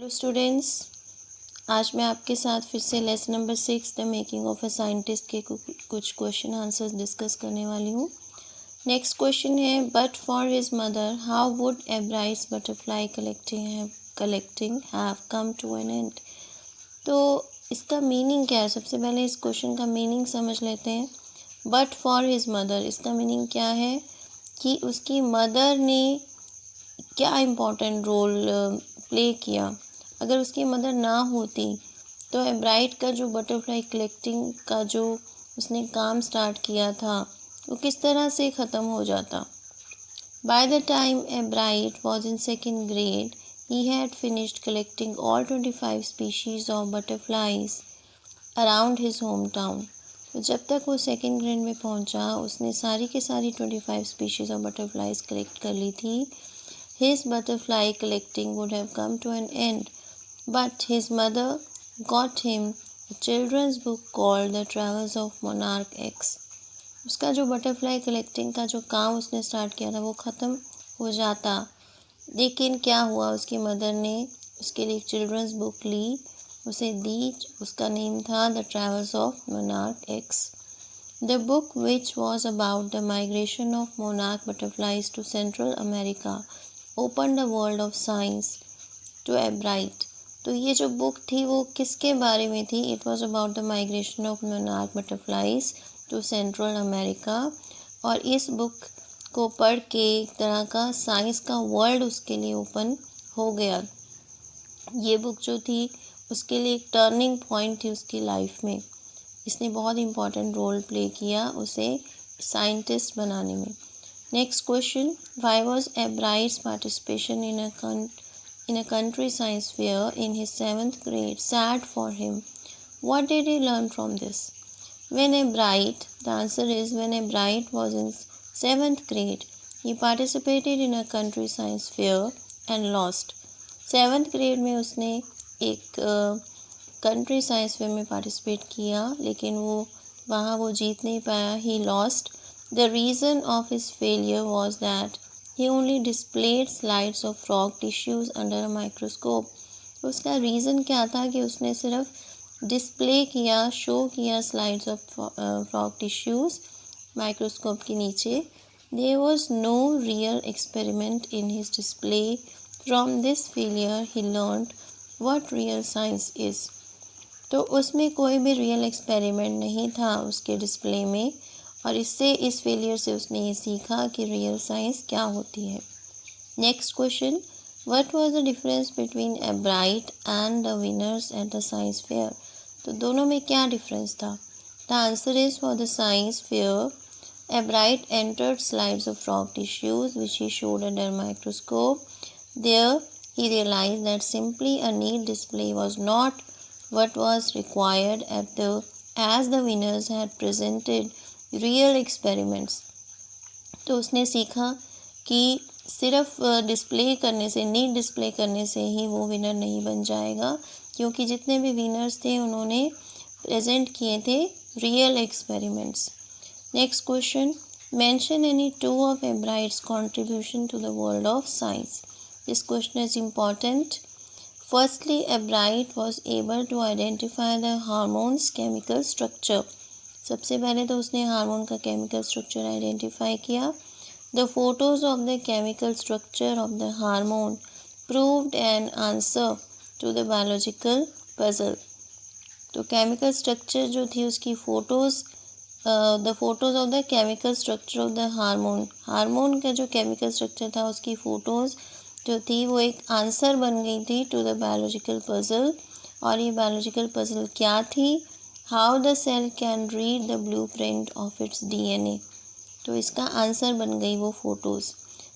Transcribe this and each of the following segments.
Hello students, आज मैं आपके साथ फिर से lesson number 6 the making of a scientist के कुछ क्वेश्चन आंसर्स डिस्कस करने वाली हूँ। नेक्स्ट क्वेश्चन है, but for his mother how would Ebright's butterfly collecting have come to an end. तो इसका मीनिंग क्या है? सबसे पहले इस क्वेश्चन का मीनिंग समझ लेते हैं। बट फॉर हिज मदर, इसका मीनिंग क्या है कि उसकी मदर ने क्या इम्पोर्टेंट रोल प्ले किया। अगर उसकी मदर ना होती तो एब्राइट का जो बटरफ्लाई कलेक्टिंग का जो उसने काम स्टार्ट किया था वो किस तरह से ख़त्म हो जाता। By the time एब्राइट was in second grade he had finished collecting all 25 species of butterflies around his home town. तो जब तक वो सेकेंड ग्रेड में पहुंचा उसने सारी की सारी 25 स्पीशीज़ ऑफ बटरफ्लाइज कलेक्ट कर ली थी। His butterfly collecting would have come to an end, but his mother got him a children's book called The Travels of Monarch X. उसका जो बटरफ्लाई कलेक्टिंग का जो काम उसने स्टार्ट किया था वो ख़त्म हो जाता, लेकिन क्या हुआ, उसकी मदर ने उसके लिए एक चिल्ड्रंस बुक ली, उसे दी, उसका नेम था the travels of monarch x. The book, which was about the migration of monarch butterflies to Central America, open the world of science to Ebright. तो ये जो बुक थी वो किसके बारे में थी? It was about the migration of monarch butterflies to Central America. और इस बुक को पढ़ के एक तरह का साइंस का वर्ल्ड उसके लिए ओपन हो गया। ये बुक जो थी उसके लिए एक टर्निंग पॉइंट थी उसकी लाइफ में। इसने बहुत इम्पॉर्टेंट रोल प्ले किया उसे साइंटिस्ट बनाने में। Next question, why was Ebright's participation in a country science fair in his 7th grade sad for him? What did he learn from this? When Ebright, the answer is when Ebright was in 7th grade, he participated in a country science fair and lost. 7th grade में उसने एक country science fair में participate किया, लेकिन वहाँ वो जीत नहीं पाया, he lost. The reason of his failure was that he only displayed slides of frog tissues under a microscope. उसका रीज़न क्या था कि उसने सिर्फ डिस्प्ले किया, शो किया slides of frog tissues microscope के नीचे। There was no real experiment in his display. From this failure he learned what real science is. तो उसमें कोई भी रियल एक्सपेरिमेंट नहीं था उसके डिस्प्ले में, और इससे इस फेलियर से उसने ये सीखा कि रियल साइंस क्या होती है। Next question, what was the difference between Ebright and the winners at the science fair. तो दोनों में क्या डिफरेंस था? The answer is for the science fair Ebright entered slides of frog tissues which he showed under microscope. There he realized that simply a neat display was not what was required as the winners had presented real experiments. तो उसने सीखा कि सिर्फ display करने से, NEET display करने से ही वो विनर नहीं बन जाएगा, क्योंकि जितने भी विनर्स थे उन्होंने प्रेजेंट किए थे real experiments. Next question, mention any two of Ebright's contribution to the world of science. This question is important. Firstly, Ebright was able to identify the hormones chemical structure. सबसे पहले तो उसने hormone का chemical structure identify किया। The photos of the chemical structure of the hormone proved an answer to the biological puzzle. तो chemical structure जो थी उसकी photos, the photos of the chemical structure of the hormone का जो chemical structure था उसकी photos जो थी वो एक आंसर बन गई थी टू द बायोलॉजिकल पजल। और ये बायोलॉजिकल पजल क्या थी? How the cell can read the blueprint of its DNA। तो इसका आंसर बन गई वो photos.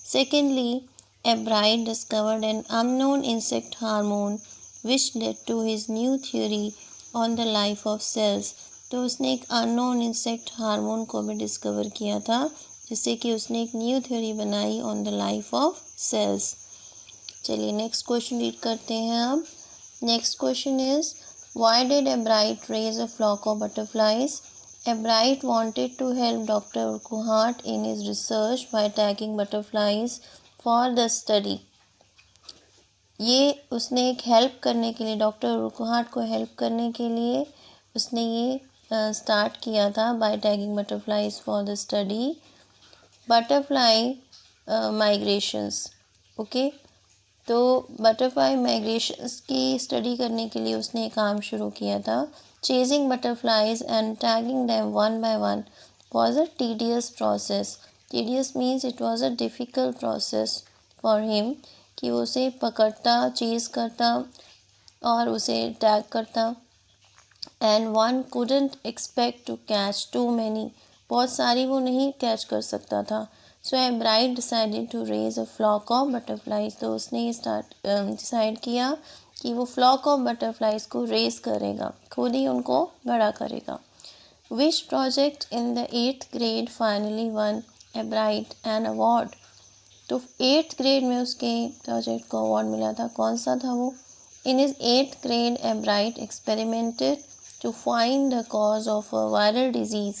Secondly, Ebright discovered an unknown insect hormone which led to his new theory on the life of cells. तो उसने एक अननोन इंसेक्ट हार्मोन को भी डिस्कवर किया था, जिससे कि उसने एक न्यू थ्योरी बनाई on the life of cells. चलिए नेक्स्ट क्वेश्चन रीड करते हैं अब। Next question is, why did Ebright raise a flock of butterflies? Ebright wanted to help Dr. Urquhart in his research by tagging butterflies for the study. ये उसने एक help करने के लिए, डॉक्टर उरकुहार्ट को हेल्प करने के लिए उसने ये स्टार्ट किया था by tagging butterflies for the study butterfly migrations. Okay, तो बटरफ्लाई माइग्रेशंस की स्टडी करने के लिए उसने काम शुरू किया था। Chasing butterflies and tagging them one by one was a tedious process. Tedious means it was a difficult process for him, कि वो उसे पकड़ता, चेज़ करता और उसे टैग करता। And one couldn't expect to catch too many, बहुत सारी वो नहीं कैच कर सकता था। So Ebright decided to raise a flock of butterflies, तो उसने ये डिसाइड किया कि वो फ्लॉक ऑफ बटरफ्लाइज को रेज करेगा, खुद ही उनको बड़ा करेगा। Which project in the 8th grade finally won Ebright an award, तो 8th ग्रेड में उसके प्रोजेक्ट को अवार्ड मिला था। कौन सा था वो? In his 8th grade Ebright experimented to find the cause of a viral disease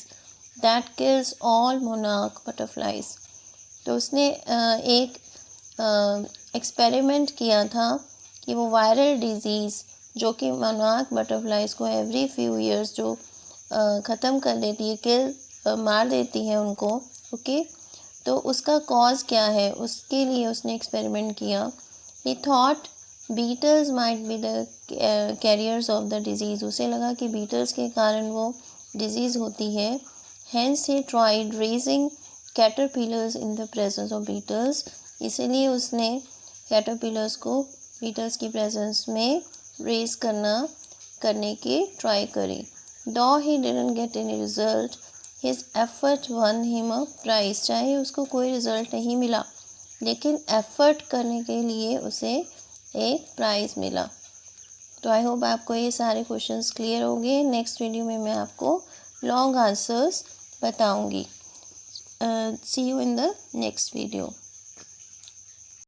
that kills all monarch butterflies, तो उसने एक एक्सपेरिमेंट किया था कि वो वायरल डिजीज़ जो कि मोनार्क बटरफ्लाइज को एवरी फ्यू ईयर्स जो ख़त्म कर देती है, किल मार देती है उनको। ओके, तो उसका कॉज क्या है, उसके लिए उसने एक्सपेरिमेंट किया। He thought beetles might be the carriers of the disease, उसे लगा कि बीटल्स के कारण वो डिजीज़ होती है। Hence he tried raising caterpillars in the presence of beetles, इसीलिए उसने कैटरपिलर्स को बीटल्स की प्रेजेंस में रेज करने की ट्राई करी। दो he didn't get any result, his effort one him a price, चाहे उसको कोई रिज़ल्ट नहीं मिला लेकिन एफ़र्ट करने के लिए उसे एक प्राइज़ मिला। तो आई होप आपको ये सारे क्वेश्चंस क्लियर हो गए। नेक्स्ट वीडियो में मैं आपको लॉन्ग आंसर्स बताऊंगी। See you in the next video.